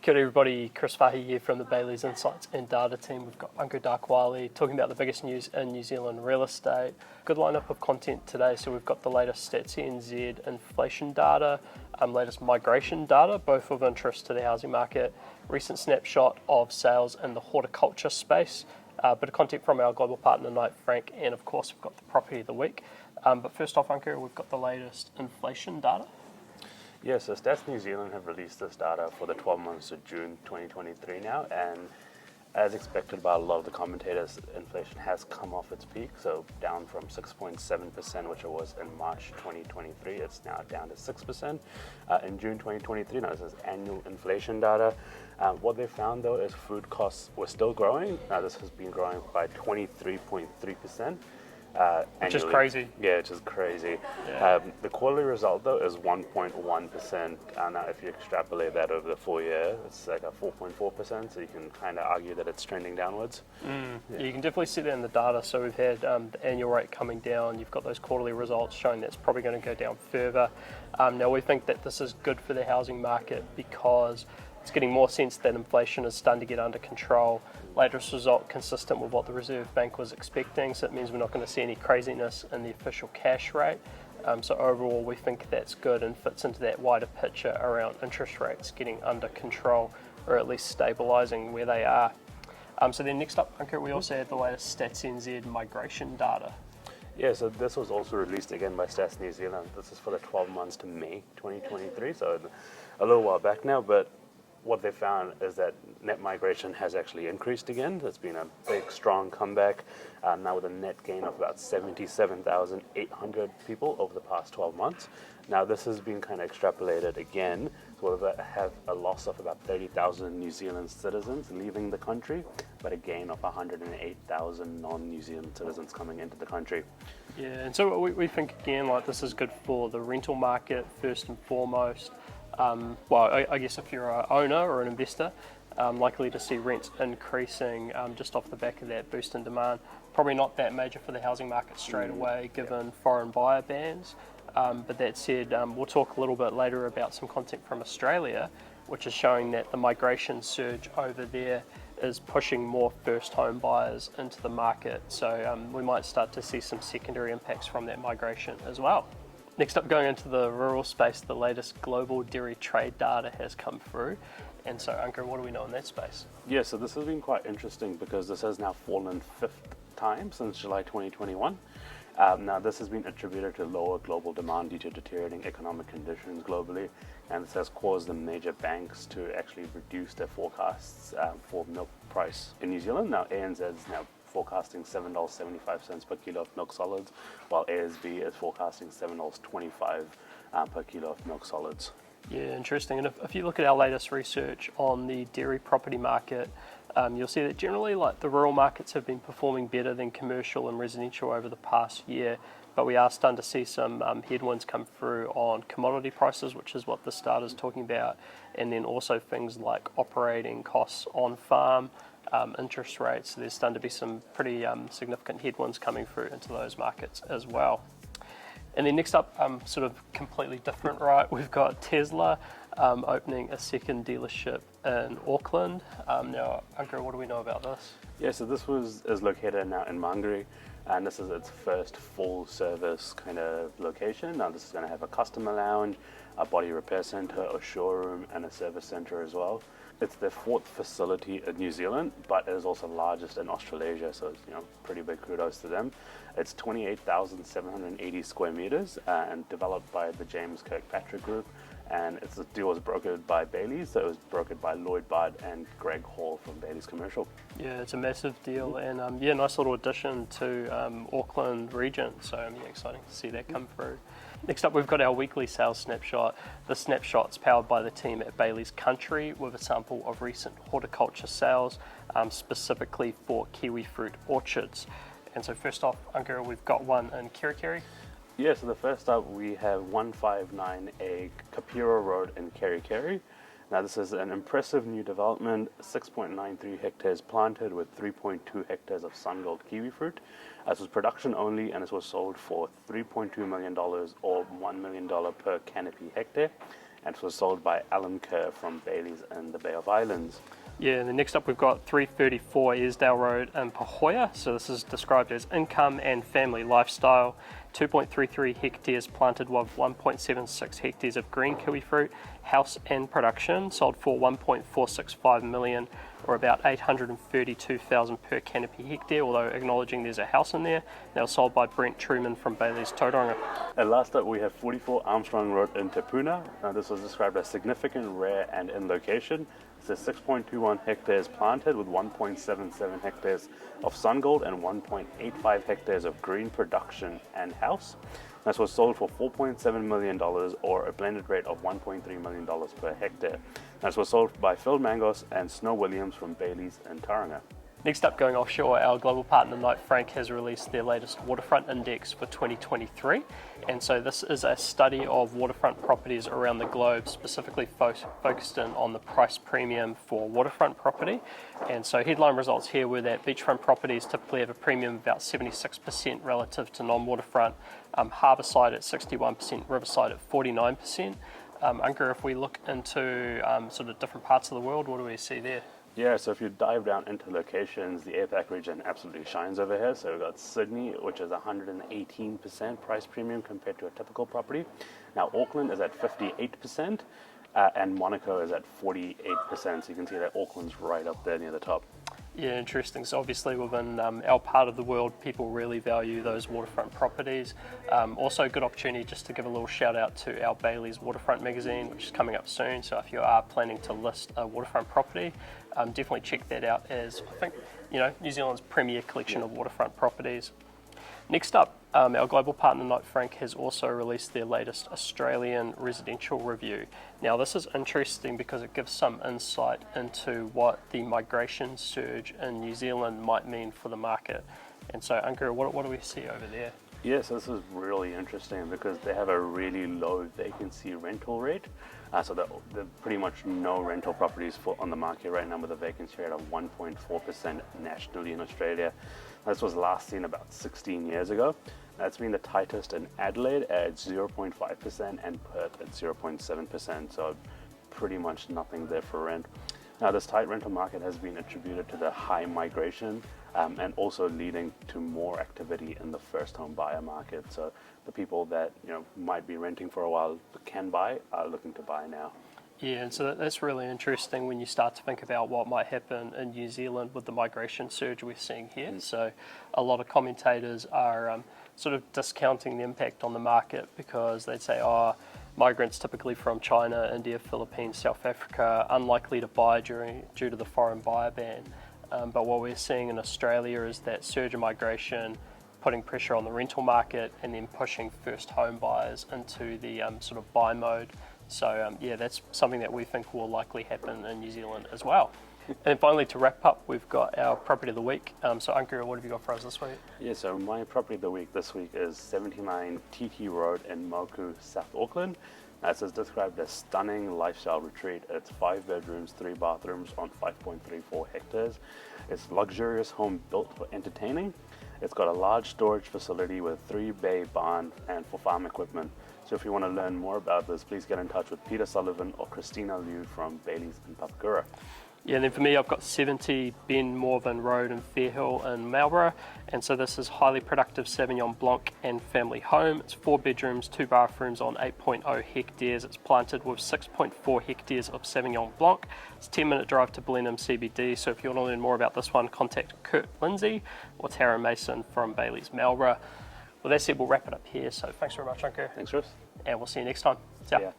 Kia ora everybody, Chris Farhi here from the Bayleys Insights and Data team. We've got Ankur Dakwale talking about the biggest news in New Zealand real estate. Good lineup of content today. So we've got the latest Stats NZ inflation data, latest migration data, both of interest to the housing market, recent snapshot of sales in the horticulture space, a bit of content from our global partner Knight Frank, and of course we've got the property of the week. But first off, Ankur, we've got the latest inflation data. Yeah, so Stats New Zealand have released this data for the 12 months of June 2023 now, and as expected by a lot of the commentators, inflation has come off its peak, so down from 6.7%, which it was in March 2023, it's now down to 6% in June 2023. Now this is annual inflation data. What they found though is food costs were still growing. Now this has been growing by 23.3%. Which is crazy. Yeah, which is crazy. Yeah. The quarterly result though is 1.1%. Now if you extrapolate that over the full year, it's like a 4.4%. So you can kind of argue that it's trending downwards. Yeah, you can definitely see that in the data. So we've had the annual rate coming down. You've got those quarterly results showing that's probably going to go down further. Now we think that this is good for the housing market because it's getting more sense that inflation is starting to get under control. Latest result consistent with what the Reserve Bank was expecting, so it means we're not going to see any craziness in the official cash rate. So overall we think that's good and fits into that wider picture around interest rates getting under control or at least stabilising where they are. So then next up, Ankur, we also had the latest Stats NZ migration data. Yeah, so this was also released again by Stats New Zealand. This is for the 12 months to May 2023, so a little while back now, but what they found is that net migration has actually increased again. There's been a big, strong comeback, now with a net gain of about 77,800 people over the past 12 months. Now, this has been kind of extrapolated again, so we'll have a loss of about 30,000 New Zealand citizens leaving the country, but a gain of 108,000 non-New Zealand citizens coming into the country. Yeah, and so we think again, like this is good for the rental market first and foremost. I guess if you're an owner or an investor, likely to see rents increasing just off the back of that boost in demand. Probably not that major for the housing market straight away, given foreign buyer bans. But that said, we'll talk a little bit later about some content from Australia, which is showing that the migration surge over there is pushing more first home buyers into the market. So we might start to see some secondary impacts from that migration as well. Next up, going into the rural space, the latest global dairy trade data has come through. And so, Ankur, what do we know in that space? Yeah, so this has been quite interesting because this has now fallen 5th time since July 2021. Now, this has been attributed to lower global demand due to deteriorating economic conditions globally, and this has caused the major banks to actually reduce their forecasts for milk price in New Zealand. Now, ANZ is now forecasting $7.75 per kilo of milk solids, while ASB is forecasting $7.25 per kilo of milk solids. Yeah, interesting. And if you look at our latest research on the dairy property market, you'll see that generally like the rural markets have been performing better than commercial and residential over the past year, but we are starting to see some headwinds come through on commodity prices, which is what this data is talking about, and then also things like operating costs on farm, interest rates. There's starting to be some pretty significant headwinds coming through into those markets as well. And then next up, sort of completely different, right? We've got Tesla opening a second dealership in Auckland. Now, Ankur, what do we know about this? Yeah, so this is located now in Mangere, and this is its first full service kind of location. Now this is going to have a customer lounge, a body repair center, a showroom, and a service center as well. It's their 4th facility in New Zealand, but it is also largest in Australasia, so it's, pretty big kudos to them. It's 28,780 square meters and developed by the James Kirkpatrick Group, and the deal was brokered by Bayleys, so it was brokered by Lloyd Budd and Greg Hall from Bayleys Commercial. Yeah, it's a massive deal, and nice little addition to Auckland region, so exciting to see that come through. Next up, we've got our weekly sales snapshot. The snapshot's powered by the team at Bayleys Country with a sample of recent horticulture sales, specifically for kiwi fruit orchards. And so first off, Ankur, we've got one in Kerikeri. Yeah, so the first up we have 159A Kapiro Road in Kerikeri. Now this is an impressive new development, 6.93 hectares planted with 3.2 hectares of sun-gold kiwi fruit. This was production only, and this was sold for $3.2 million or $1 million per canopy hectare. and it was sold by Alan Kerr from Bayleys in the Bay of Islands. Yeah, and then next up we've got 334 Esdaile Road in Pahoia. So this is described as income and family lifestyle. 2.33 hectares planted with 1.76 hectares of green kiwi fruit, house and production, sold for 1.465 million, or about 832,000 per canopy hectare, although acknowledging there's a house in there. They were sold by Brent Truman from Bayleys Tauranga. And last up we have 44 Armstrong Road in Puna. Now this was described as significant, rare and in location. It says 6.21 hectares planted with 1.77 hectares of sun gold and 1.85 hectares of green production and house. This was sold for $4.7 million, or a blended rate of $1.3 million per hectare. This was sold by Phil Mangos and Snow Williams from Bayleys in Tauranga. Next up, going offshore, our global partner Knight Frank has released their latest waterfront index for 2023. And so this is a study of waterfront properties around the globe, specifically focused in on the price premium for waterfront property. And so headline results here were that beachfront properties typically have a premium of about 76% relative to non-waterfront, harbourside at 61%, riverside at 49%. Ankur, if we look into sort of different parts of the world, what do we see there? Yeah, so if you dive down into locations, the APAC region absolutely shines over here. So we've got Sydney, which is 118% price premium compared to a typical property. Now Auckland is at 58%, and Monaco is at 48%. So you can see that Auckland's right up there near the top. Yeah, interesting. So obviously within our part of the world, people really value those waterfront properties. Also a good opportunity just to give a little shout out to our Bayleys Waterfront magazine, which is coming up soon. So if you are planning to list a waterfront property, definitely check that out, as I think, New Zealand's premier collection of waterfront properties. Next up, our global partner Knight Frank has also released their latest Australian residential review. Now this is interesting because it gives some insight into what the migration surge in New Zealand might mean for the market. And so Ankur, what do we see over there? Yes, this is really interesting because they have a really low vacancy rental rate. So there are pretty much no rental properties on the market right now, with a vacancy rate of 1.4% nationally in Australia. This was last seen about 16 years ago. That's been the tightest in Adelaide at 0.5% and Perth at 0.7%, so pretty much nothing there for rent. Now this tight rental market has been attributed to the high migration and also leading to more activity in the first home buyer market. So the people that might be renting for a while but can buy are looking to buy now. Yeah, and so that's really interesting when you start to think about what might happen in New Zealand with the migration surge we're seeing here. So a lot of commentators are sort of discounting the impact on the market because they'd say, migrants typically from China, India, Philippines, South Africa, unlikely to buy due to the foreign buyer ban. But what we're seeing in Australia is that surge in migration putting pressure on the rental market and then pushing first home buyers into the sort of buy mode. So that's something that we think will likely happen in New Zealand as well. And finally, to wrap up, we've got our property of the week. So Ankur, what have you got for us this week? Yeah, so my property of the week this week is 79 TT Road in Moku, South Auckland. This is described as stunning lifestyle retreat. It's 5 bedrooms, 3 bathrooms on 5.34 hectares. It's a luxurious home built for entertaining. It's got a large storage facility with 3-bay barn and for farm equipment. So if you want to learn more about this, please get in touch with Peter Sullivan or Christina Liu from Bayleys in Papakura. Yeah, and then for me, I've got 70 Ben Morven Road in Fairhill in Marlborough. And so this is highly productive Sauvignon Blanc and family home. It's 4 bedrooms, 2 bathrooms on 8.0 hectares. It's planted with 6.4 hectares of Sauvignon Blanc. It's a 10-minute drive to Blenheim CBD. So if you want to learn more about this one, contact Kurt Lindsay or Tara Mason from Bayleys Marlborough. Well, that said, we'll wrap it up here. So thanks very much, Ankur. Thanks, Chris. And we'll see you next time. Ciao. Yeah.